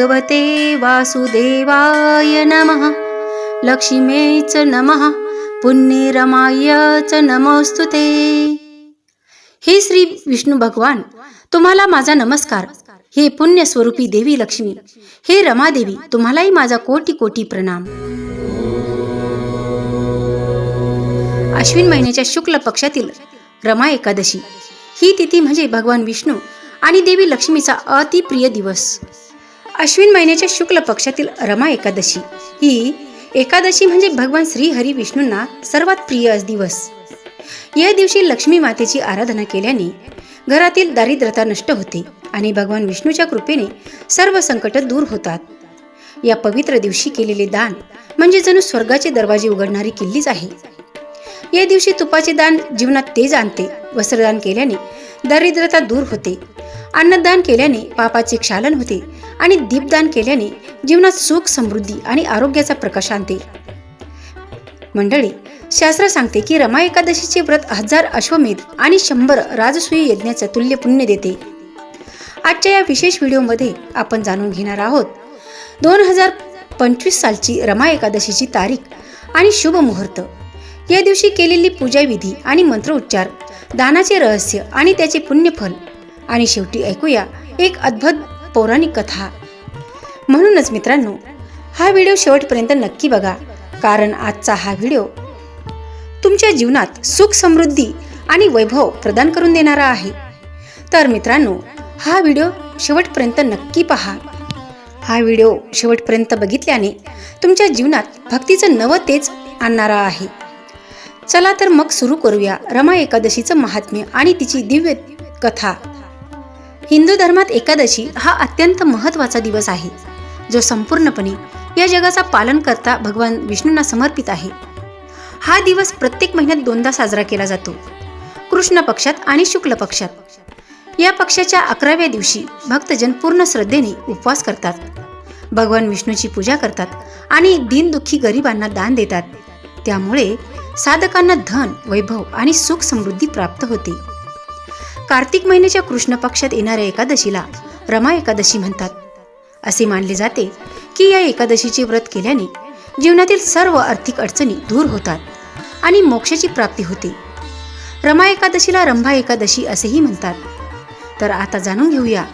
भगवते वासुदेवाय नमः। लक्ष्मीच नमः पुण्य रमाय च नमोस्तुते। हे श्री विष्णू भगवान, तुम्हाला माझा नमस्कार। हे पुण्य स्वरूपी देवी लक्ष्मी, हे रमादेवी, तुम्हालाही माझा कोटी कोटी प्रणाम। अश्विन महिन्याच्या शुक्ल पक्षातील रमा एकादशी ही तिथी म्हणजे भगवान विष्णू आणि देवी लक्ष्मीचा अतिप्रिय दिवस। अश्विन महिन्याच्या शुक्ल पक्षातील रमा एकादशी ही एकादशी म्हणजे भगवान श्री हरी विष्णूंना सर्वात प्रिय दिवस। या दिवशी लक्ष्मी मातेची आराधना केल्याने घरातील दारिद्र्यता नष्ट होते आणि भगवान विष्णूच्या कृपेने सर्व संकट दूर होतात। या पवित्र दिवशी केलेले दान म्हणजे जणू स्वर्गाचे दरवाजे उघडणारी किल्लीच आहे। या दिवशी तुपाचे दान जीवनात तेज आणते, वस्त्रदान केल्याने दारिद्र्यता दूर होते, अन्नदान केल्याने पापाचे क्षालन होते आणि दीपदान केल्याने जीवनात सुख, समृद्धी आणि आरोग्याचा प्रकाश आणते। मंडळी, शास्त्र सांगते की रमा एकादशीचे व्रत 1000 अश्वमेध आणि 100 राजसूय यज्ञाचे तुल्य पुण्य देते। आजच्या या विशेष व्हिडिओमध्ये आपण जाणून घेणार आहोत 2025 सालची रमा एकादशीची तारीख आणि शुभ मुहूर्त, या दिवशी केलेली पूजा विधी आणि मंत्रोच्चार, दानाचे रहस्य आणि त्याचे पुण्यफल, आणि शेवटी ऐकूया एक अद्भुत पौराणिक कथा। म्हणूनच मित्रांनो, हा व्हिडिओ शेवटपर्यंत नक्की बघा, कारण आजचा हा व्हिडिओ तुमच्या जीवनात सुख, समृद्धी आणि वैभव प्रदान करून देणारा आहे। तर मित्रांनो, हा व्हिडिओ शेवटपर्यंत नक्की पहा। हा व्हिडिओ शेवटपर्यंत बघितल्याने तुमच्या जीवनात भक्तीचं नवं तेज आणणारा आहे। चला तर मग सुरू करूया रमा एकादशीचं महात्म्य आणि तिची दिव्य कथा। हिंदू धर्मात एकादशी हा अत्यंत महत्त्वाचा दिवस आहे, जो संपूर्णपणे या जगाचा पालन करता भगवान विष्णूंना समर्पित आहे। हा दिवस प्रत्येक महिन्यात 2दा साजरा केला जातो, कृष्ण पक्षात आणि शुक्ल पक्षात। या पक्षाच्या 11व्या दिवशी भक्तजन पूर्ण श्रद्धेने उपवास करतात, भगवान विष्णूची पूजा करतात आणि दीनदुःखी गरिबांना दान देतात। त्यामुळे साधकांना धन, वैभव आणि सुख समृद्धी प्राप्त होते। कार्तिक महिन्याच्या कृष्ण पक्षात येणाऱ्या एकादशीला रमा एकादशी म्हणतात। असे मानले जाते की या एकादशीचे व्रत केल्याने जीवनातील सर्व आर्थिक अडचणी दूर होतात आणि मोक्षाची प्राप्ती होते। रमा एकादशीला रंभा एकादशी असेही म्हणतात। तर आता जाणून घेऊया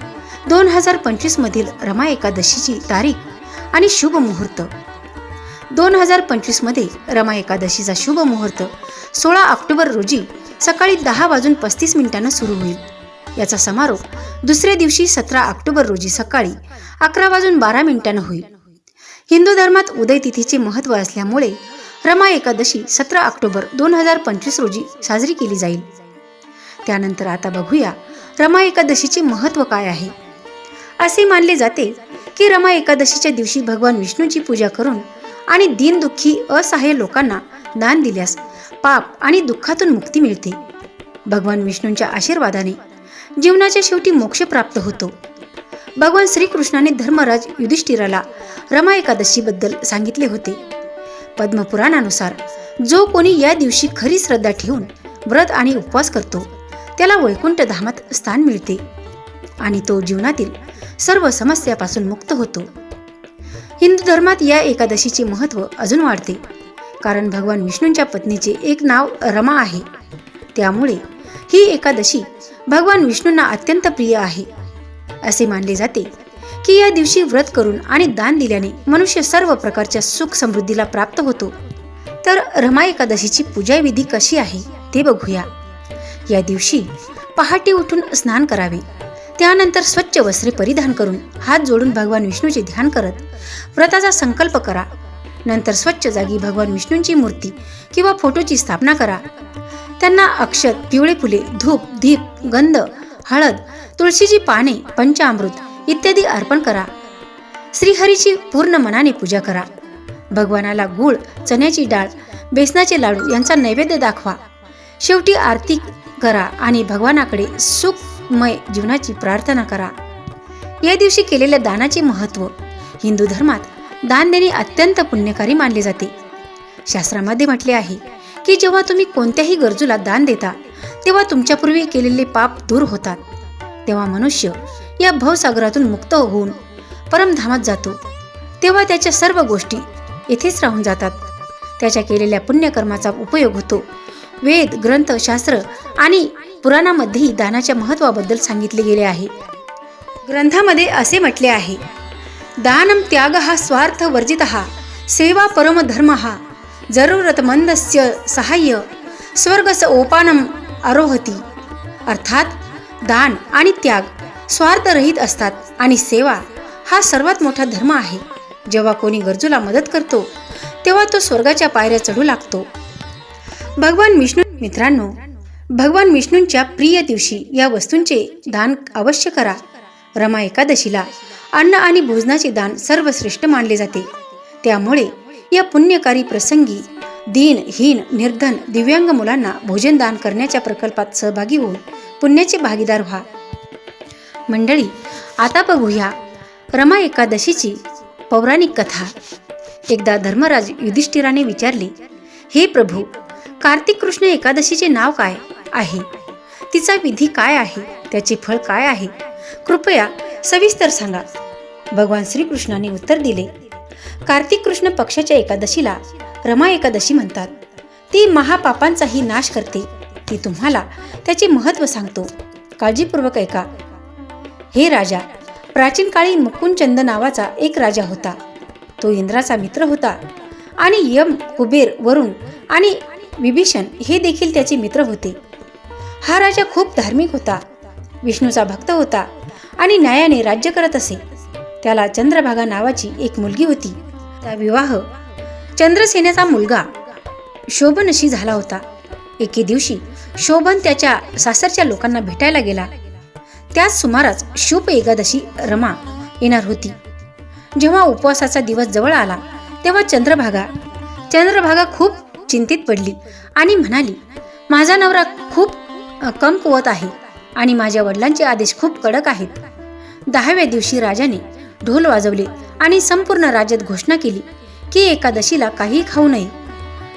2025 मधील रमा एकादशीची तारीख आणि शुभ मुहूर्त। 2025 मध्ये रमा एकादशीचा शुभ मुहूर्त 16 ऑक्टोबर रोजी सकाळी 10:35 सुरू होईल। याचा समारोप दुसऱ्या दिवशी 17 ऑक्टोबर रोजी सकाळी 11:12 होईल। हिंदू धर्मात उदय तिथीचे महत्त्व असल्यामुळे रमा एकादशी 17 ऑक्टोबर 2025 रोजी साजरी केली जाईल। त्यानंतर आता बघूया रमा एकादशीचे महत्त्व काय आहे। असे मानले जाते की रमा एकादशीच्या दिवशी भगवान विष्णूची पूजा करून आणि दीनदुःखी असहाय्य लोकांना दान दिल्यास पाप आणि दुःखातून मुक्ती मिळते। भगवान विष्णूंच्या आशीर्वादाने जीवनाच्या शेवटी मोक्ष प्राप्त होतो। भगवान श्रीकृष्णाने धर्मराज युधिष्ठिराला रमा एकादशीबद्दल सांगितले होते। पद्मपुराणानुसार जो कोणी या दिवशी खरी श्रद्धा ठेवून व्रत आणि उपवास करतो त्याला वैकुंठ धामात स्थान मिळते आणि तो जीवनातील सर्व समस्यापासून मुक्त होतो। हिंदू धर्मात या एकादशीचे महत्त्व अजून वाढते, कारण भगवान विष्णूंच्या पत्नीचे एक नाव रमा आहे। त्यामुळे ही एकादशी भगवान विष्णूंना अत्यंत प्रिय आहे। असे मानले जाते की या दिवशी व्रत करून आणि दान दिल्याने मनुष्य सर्व प्रकारच्या सुख समृद्धीला प्राप्त होतो। तर रमा एकादशीची पूजा विधी कशी आहे ते बघूया। या दिवशी पहाटे उठून स्नान करावे, त्यानंतर स्वच्छ वस्त्रे परिधान करून हात जोडून भगवान विष्णूचे ध्यान करत व्रताचा संकल्प करा। नंतर स्वच्छ जागी भगवान विष्णूंची मूर्ती किंवा फोटोची स्थापना करा। त्यांना अक्षत, पिवळे फुले, धूप, दीप, गंध, हळद, तुळशीची पाने, पंचामृत इत्यादी अर्पण करा। श्रीहरीची पूर्ण मनाने पूजा करा। भगवानाला गूळ, चण्याची डाळ, बेसनाचे लाडू यांचा नैवेद्य दाखवा। शेवटी आरती करा आणि भगवानाकडे सुखमय जीवनाची प्रार्थना करा। या दिवशी केलेल्या दानाचे महत्त्व। हिंदू धर्मात दान देणे अत्यंत पुण्यकारी मानले जाते। शास्त्रामध्ये म्हटले आहे की जेव्हा तुम्ही कोणत्याही गरजूला दान देता तेव्हा तुमच्यापूर्वी केलेले पाप दूर होतात। तेव्हा मनुष्य या भवसागरातून मुक्त होऊन परमधामात जातो तेव्हा त्याच्या सर्व गोष्टी येथेच राहून जातात. त्याच्या केलेल्या पुण्यकर्माचा उपयोग होतो. वेद, ग्रंथ, शास्त्र आणि पुराणामध्येही दानाच्या महत्त्वाबद्दल सांगितले गेले आहे. ग्रंथामध्ये असे म्हटले आहे, दानम त्यागः स्वार्थ वर्जितः सेवा परमधर्मः जरूरतमंदस्य सहाय्य स्वर्गस ओपानम आरोहती. अर्थात दान आणि त्याग स्वार्थरहित असतात आणि सेवा हा सर्वात मोठा धर्म आहे. जेव्हा कोणी गरजूला मदत करतो तेव्हा तो स्वर्गाच्या पायऱ्या चढू लागतो. भगवान विष्णूंच्या प्रिय दिवशी या वस्तूंचे दान अवश्य करा. रमा एकादशीला अन्न आणि भोजनाचे दान सर्वश्रेष्ठ मानले जाते. त्यामुळे या पुण्यकारी प्रसंगी दीन, हीन, निर्धन, दिव्यांग मुलांना भोजन दान करण्याच्या प्रकल्पात सहभागी होऊन पुण्याचे भागीदार व्हा. मंडळी, आता बघूया रमा एकादशीची पौराणिक कथा. एकदा धर्मराज युधिष्ठिराने विचारले, हे प्रभू, कार्तिक कृष्ण एकादशीचे नाव काय आहे? तिचा विधी काय आहे? त्याचे फळ काय आहे? कृपया सविस्तर सांगा. भगवान श्रीकृष्णाने उत्तर दिले, कार्तिक कृष्ण पक्षाच्या एकादशीला रमा एकादशी म्हणतात. ती महापापांचाही नाश करते. ती तुम्हाला त्याचे महत्त्व सांगतो. काळजीपूर्वक ऐका. हे राजा, प्राचीन काळी मुकुंदचंद नावाचा एक राजा होता. तो इंद्राचा मित्र होता आणि यम, कुबेर, वरुण आणि विभीषण हे देखील त्याचे मित्र होते. हा राजा खूप धार्मिक होता, विष्णूचा भक्त होता आणि न्यायाने राज्य करत असे. त्याला चंद्रभागा नावाची एक मुलगी होती. त्या विवाह चंद्रसेनाचा मुलगा शोभनशी झाला होता. एके दिवशी शोभन त्याच्या सासरच्या लोकांना भेटायला गेला. त्याच सुमारास शुभ एकादशी रमा येणार होती. जेव्हा उपवासाचा दिवस जवळ आला तेव्हा चंद्रभागा खूप चिंतित पडली आणि म्हणाली, माझा नवरा खूप कमकुवत आहे आणि माझ्या वडिलांचे आदेश खूप कडक आहेत. 10व्या दिवशी राजाने ढोल वाजवले आणि संपूर्ण राज्यात घोषणा केली की एकादशीला काही खाऊ नये.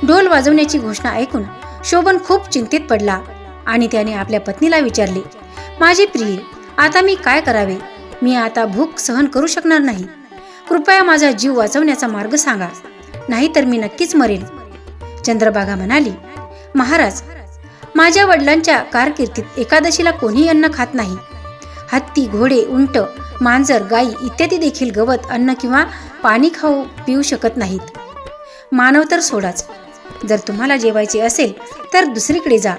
ढोल वाजवण्याची घोषणा ऐकून शोभन खूप चिंतित पडला आणि त्याने आपल्या पत्नीला विचारले, माझे प्रिय, आता मी काय करावे? मी आता भूक सहन करू शकणार नाही. कृपया माझा जीव वाचवण्याचा मार्ग सांगा, नाहीतर मी नक्कीच मरेल. चंद्रभागा म्हणाली, महाराज, माझ्या वडिलांच्या कारकिर्दीत एकादशीला कोणी अन्न खात नाही. हत्ती, घोडे, उंट, मांजर, गायी इत्यादी देखील गवत, अन्न किंवा पाणी पिऊ शकत नाहीत. मानव तर सोडाच. जर तुम्हाला जेवायचे असेल तर दुसरीकडे जा.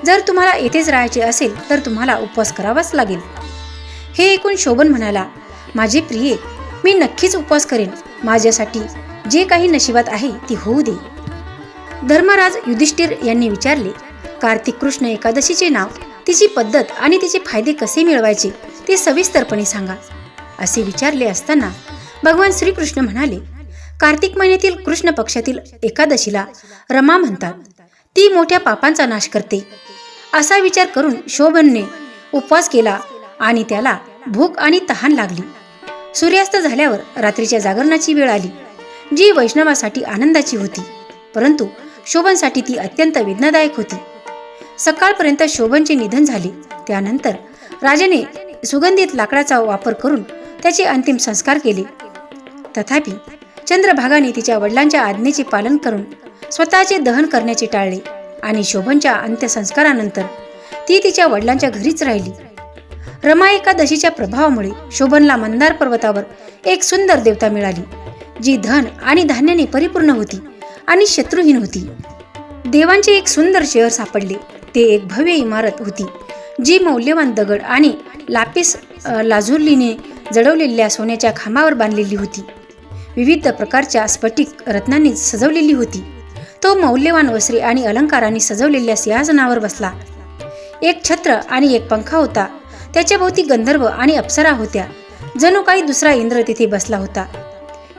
जर तुम्हाला येथेच राहायचे असेल तर तुम्हाला उपवास करावाच लागेल. हे ऐकून शोभन म्हणाला, माझे प्रिय, मी नक्कीच उपवास करेन. माझ्यासाठी जे काही नशिबात आहे ते होऊ दे. धर्मराज युधिष्ठिर यांनी विचारले, कार्तिक कृष्ण एकादशीचे नाव, तिची पद्धत आणि तिचे फायदे कसे मिळवायचे ते सविस्तरपणे सांगा. असे विचारले असताना भगवान श्रीकृष्ण म्हणाले, कार्तिक महिन्यातील कृष्ण पक्षातील एकादशीला रमा म्हणतात. ती मोठ्या पापांचा नाश करते. असा विचार करून शोभनने उपवास केला आणि त्याला भूक आणि तहान लागली. सूर्यास्त झाल्यावर रात्रीच्या जागरणाची वेळ आली, जी वैष्णवासाठी आनंदाची होती, परंतु शोभनसाठी ती अत्यंत वेदनादायक होती. सकाळपर्यंत शोभनचे निधन झाले. त्यानंतर राजाने सुगंधित लाकडाचा वापर करून त्याचे अंतिम संस्कार केले. तथापि चंद्रभागाने तिच्या वडिलांच्या आज्ञेचे पालन करून स्वतःचे दहन करण्याचे टाळले आणि शोभनच्या अंत्यसंस्कारानंतर ती तिच्या वडिलांच्या घरीच राहिली. रमा एकादशीच्या प्रभावामुळे शोभनला मंदार पर्वतावर एक सुंदर देवता मिळाली, जी धन आणि धान्याने परिपूर्ण होती आणि शत्रुहीन होती. देवांचे एक सुंदर शहर सापडले. ते एक भव्य इमारत होती, जी मौल्यवान दगड आणि लापिस लाझुलीने जडवलेल्या सोन्याच्या खांबावर बांधलेली होती. विविध प्रकारच्या स्फटिक रत्नांनी सजवलेली होती. तो मौल्यवान वस्त्रे आणि अलंकारांनी सजवलेल्या सिंहासनावर बसला. एक छत्र आणि एक पंखा होता. त्याच्या भोवती गंधर्व आणि अप्सरा होत्या. जणू काही दुसरा इंद्र तिथे बसला होता.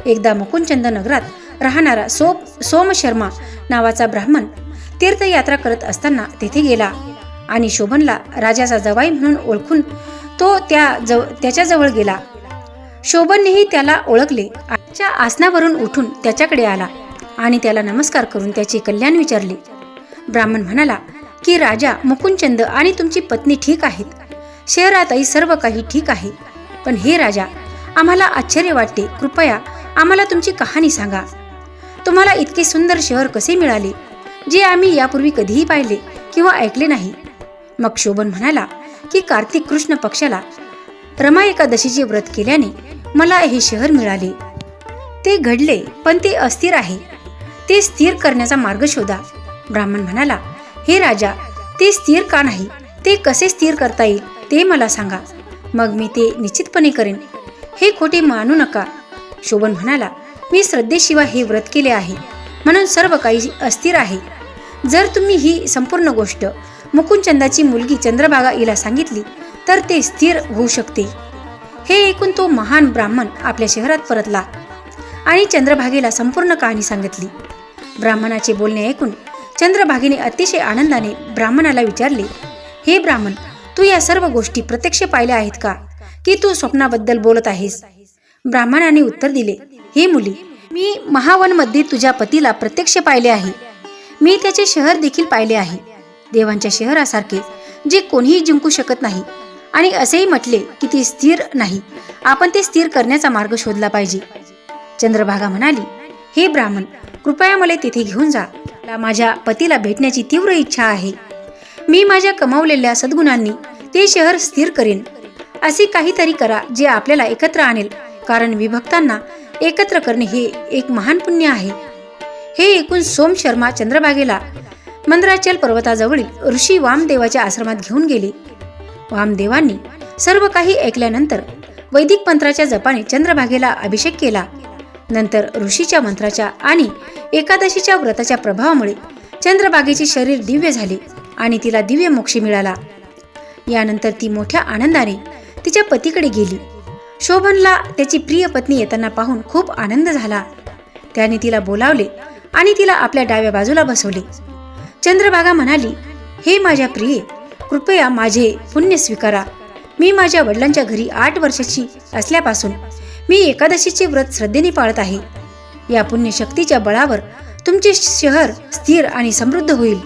एकदा मुकुंदचंद नगरात राहणारा सोम शर्मा नावाचा ब्राह्मण तीर्थयात्रा करत असताना तेथे गेला आणि शोभनला राजाचा जवाई म्हणून ओळखून तो त्याच्याजवळ गेला. शोभननेही त्याला ओळखले. त्याच्या आसनावरून उठून त्याच्याकडे आला आणि त्याला नमस्कार करून त्याचे कल्याण विचारले. ब्राह्मण म्हणाला की राजा मुकुंदचंद आणि तुमची पत्नी ठीक आहेत. शहरातही सर्व काही ठीक आहे. पण हे राजा, आम्हाला आश्चर्य वाटते. कृपया आम्हाला तुमची कहाणी सांगा. तुम्हाला इतके सुंदर शहर कसे मिळाले, जे आम्ही यापूर्वी कधीही पाहिले किंवा ऐकले नाही. मग शोभन म्हणाला की कार्तिक कृष्ण पक्षाला रमा एकादशीचे व्रत केल्याने मला हे शहर मिळाले. ते घडले, पण ते अस्थिर आहे. ते स्थिर करण्याचा मार्ग शोधा. ब्राह्मण म्हणाला, हे राजा, ते स्थिर का नाही? ते कसे स्थिर करता येईल ते मला सांगा. मग मी ते निश्चितपणे करेन. हे खोटे मानू नका. शोभन म्हणाला, मी श्रद्धेशिवाय हे व्रत केले आहे, म्हणून सर्व काही अस्थिर आहे. जर तुम्ही ही संपूर्ण गोष्ट मुकुंदचंदाची मुलगी चंद्रभागा हिला सांगितली तर ते स्थिर होऊ शकते. हे ऐकून तो महान ब्राह्मण आपल्या शहरात परतला आणि चंद्रभागेला संपूर्ण कहाणी सांगितली. ब्राह्मणाचे बोलणे ऐकून चंद्रभागेने अतिशय आनंदाने ब्राह्मणाला विचारले, हे ब्राह्मण, तू या सर्व गोष्टी प्रत्यक्ष पाहिल्या आहेत का, की तू स्वप्नाबद्दल बोलत आहेस? ब्राह्मणाने उत्तर दिले, हे मुली, मी महावनमध्ये तुझ्या पतीला प्रत्यक्ष पाहिले आहे. मी त्याचे शहर देखील पाहिले आहे, देवांच्या शहरासारखे, जे कोणीही जिंकू शकत नाही. आणि असेही म्हटले की ते स्थिर नाही. आपण ते स्थिर करण्याचा मार्ग शोधला पाहिजे. चंद्रभागा म्हणाली, हे ब्राह्मण, कृपया मला तेथे घेऊन जा. मला माझ्या पतीला भेटण्याची तीव्र इच्छा आहे. मी माझ्या कमावलेल्या सद्गुणांनी ते शहर स्थिर करेन. असे काहीतरी करा जे आपल्याला एकत्र आणेल, कारण विभक्तांना एकत्र करणे हे एक महान पुण्य आहे. हे ऐकून सोम शर्मा चंद्रभागेला मंदराचल पर्वताजवळील ऋषी वामदेवाच्या आश्रमात घेऊन गेले. वामदेवांनी सर्व काही ऐकल्यानंतर वैदिक मंत्राच्या जपाने चंद्रभागेला अभिषेक केला. नंतर ऋषीच्या मंत्राच्या आणि एकादशीच्या व्रताच्या प्रभावामुळे चंद्रभागेचे शरीर दिव्य झाले आणि तिला दिव्य मोक्ष मिळाला. यानंतर ती मोठ्या आनंदाने तिच्या पतीकडे गेली. शोभनला त्याची प्रिय पत्नी येताना पाहून खूप आनंद झाला. त्याने तिला बोलावले आणि तिला आपल्या डाव्या बाजूला बसवले. चंद्रभागा म्हणाली, हे माझ्या प्रिये, कृपया माझे पुण्य स्वीकारा. मी माझ्या वडिलांच्या घरी 8 वर्षाची असल्यापासून मी एकादशीचे व्रत श्रद्धेने पाळत आहे. या पुण्यशक्तीच्या बळावर तुमचे शहर स्थिर आणि समृद्ध होईल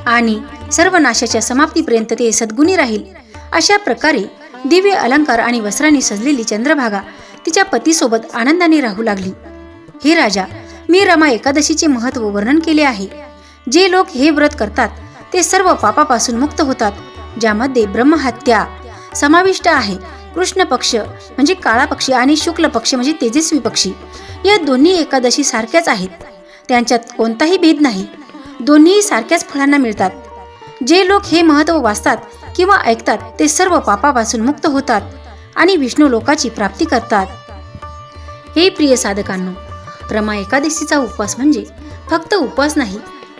आणि सर्वनाशाच्या समाप्तीपर्यंत ते सद्गुणी राहील. अशा प्रकारे दिव्य अलंकार आणि वस्त्रांनी सजलेली चंद्रभागा तिच्या पतीसोबत आनंदाने राहू लागली. हे राजा, मी रमा एकादशीचे महत्त्व वर्णन केले आहे. जे लोक हे व्रत करतात ते सर्व पापापासून मुक्त होतात, ज्यामध्ये ब्रह्महत्या समाविष्ट आहे. कृष्ण पक्ष म्हणजे काळा पक्षी आणि शुक्ल पक्ष म्हणजे तेजस्वी पक्षी, या दोन्ही एकादशी सारख्याच आहेत. त्यांच्यात कोणताही भेद नाही. दोन्ही सारख्याच फळांना मिळतात. जे लोक हे महत्त्व वाचतात किंवा ऐकतात ते सर्व पापापासून मुक्त होतात आणि विष्णू लोकाची प्राप्ती करतात. हे प्रिय साधकांनो, रमा एकादशीचा उपवास म्हणजे फक्त उपवास नाही,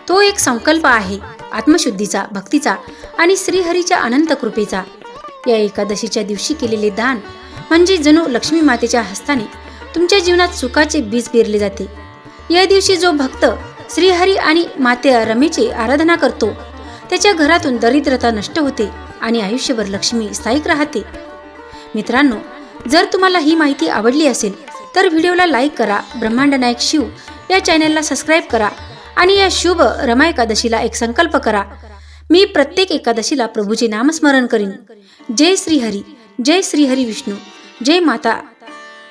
तो एक संकल्प आहे आत्मशुद्धीचा, भक्तीचा आणि श्रीहरीच्या अनंत कृपेचा. या एकादशीच्या दिवशी केलेले दान म्हणजे जणू लक्ष्मी मातेच्या हस्ताने तुमच्या जीवनात सुखाचे बीज पेरले जाते. या दिवशी जो भक्त श्रीहरी आणि माते रमेची आराधना करतो त्याच्या घरातून दरिद्रता नष्ट होते आणि आयुष्यभर लक्ष्मी स्थायिक राहते. मित्रांनो, जर तुम्हाला ही माहिती आवडली असेल तर व्हिडिओला लाईक करा, ब्रह्मांड नायक शिव या चॅनलला सबस्क्राईब करा आणि या शुभ रमा एकादशीला एक संकल्प करा. मी प्रत्येक एकादशीला प्रभूचे नामस्मरण करीन. जय श्रीहरी, जय श्रीहरी विष्णू, जय माता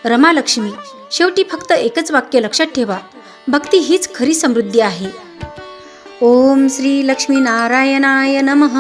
रमा लक्ष्मी. शेवटी फक्त एकच वाक्य लक्षात ठेवा, भक्ती हीच खरी समृद्धी आहे. ओम श्री लक्ष्मी नारायणाय नमः.